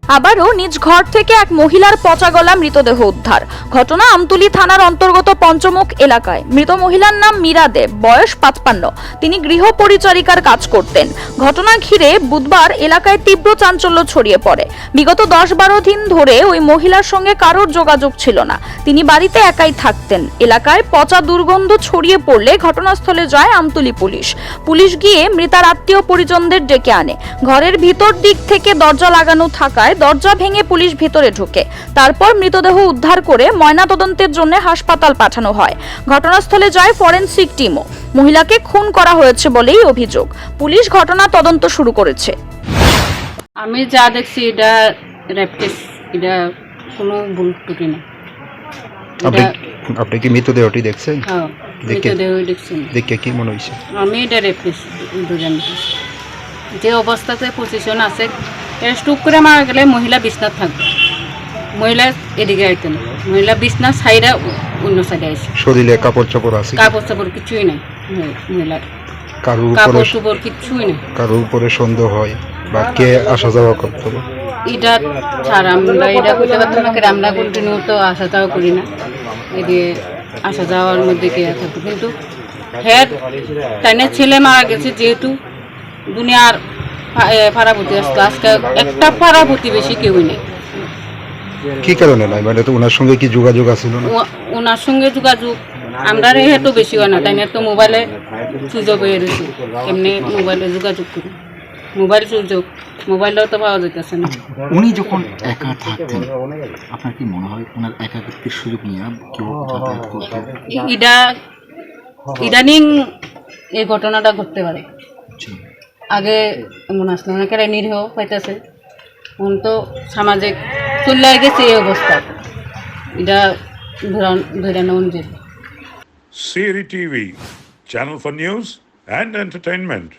আবারও নিজ ঘর থেকে এক মহিলার পচা গলা মৃতদেহ উদ্ধার। ঘটনা আমতলী থানার অন্তর্গত পঞ্চমুখ এলাকায়। মৃত মহিলার নাম মীরা দেব, বয়স 55। তিনি গৃহ পরিচারিকার কাজ করতেন। ঘটনা ঘিরে বুধবার এলাকায় তীব্র চাঞ্চল্য ছড়িয়ে পড়ে। বিগত 10-12 দিন ধরে ওই মহিলার সঙ্গে কারোর যোগাযোগ ছিল না। তিনি বাড়িতে একাই থাকতেন। এলাকায় পচা দুর্গন্ধ ছড়িয়ে পড়লে ঘটনাস্থলে যায় আমতলী পুলিশ। পুলিশ গিয়ে মৃতার আত্মীয় পরিজনদের ডেকে আনে। ঘরের ভিতর দিক থেকে দরজা লাগানো থাকায় দরজা ভেঙে পুলিশ ভেতরে ঢোকে। তারপর মৃতদেহ উদ্ধার করে ময়নাতদন্তের জন্য হাসপাতাল পাঠানো হয়। ঘটনাস্থলে যায় ফরেনসিক টিমও। মহিলাকে খুন করা হয়েছে বলেই অভিযোগ। পুলিশ ঘটনা তদন্ত শুরু করেছে। আমি যা দেখছি এটা রেপকেস, এটা কোনো ভুল ত্রুটি না। আপনি কি মৃতদেহটি দেখছেন? হ্যাঁ, মৃতদেহ দেখছি। দেখে কি মনে হয়েছে? আমি এটা রেপকেস দুজন যে অবস্থাতে পজিশন আছে, স্টুক করে মারা গেলে মহিলা বিছনাত থাকবে, মহিলা এদিকে আইতে না, মহিলা বিছনা সাইডে অন্য সাইডে আসে। শরীরে কাপড় চাপড় আছে? কাপড় চাপড় কিছুই নাই মহিলার, কাপড় চোপড় কিছুই নাই। কারোর উপরে সন্দেহ হয় বা কে আসা যাওয়া করতো? এটা ছাড়া আমরা এটা করতে পারতাম না, আমরা কন্টিনিউ তো আসা যাওয়া করি না, এদিকে আসা যাওয়ার মধ্যে কে থাকতো। কিন্তু হ্যাঁ, তাই না, ছেলে মারা গেছে যেহেতু দুনিয়ার পাড়াপতি আসতো, আজকে একটা পাড়া প্রতিবেশী কেউই নেই। কি কারণে নাই, মানে তো ওনার সঙ্গে কি যোগাযোগ আছে না? ওনার সঙ্গে যোগাযোগ আমরা তো বেশি হয় না, তাই না, তো মোবাইলে সুযোগ হয়ে রয়েছে, এমনি মোবাইলে যোগাযোগ করি, মোবাইল সুযোগ, মোবাইলেও তো পাওয়া যেতেছে না। উনি যখন একা থাকতেন, আপনার কি মনে হয় ওনার একাকিত্বের সুযোগ নিয়ে কেউ যাতায়াত করতো? ইদানিং এই ঘটনাটা ঘটতে পারে। আগে এমন আসলে অনেকের নিরীহ পাইতেছে, এখন তো সামাজিক চলে গেছে এই অবস্থা, এটা ধরে নেওয়া যায়। Siri TV, channel for news and entertainment.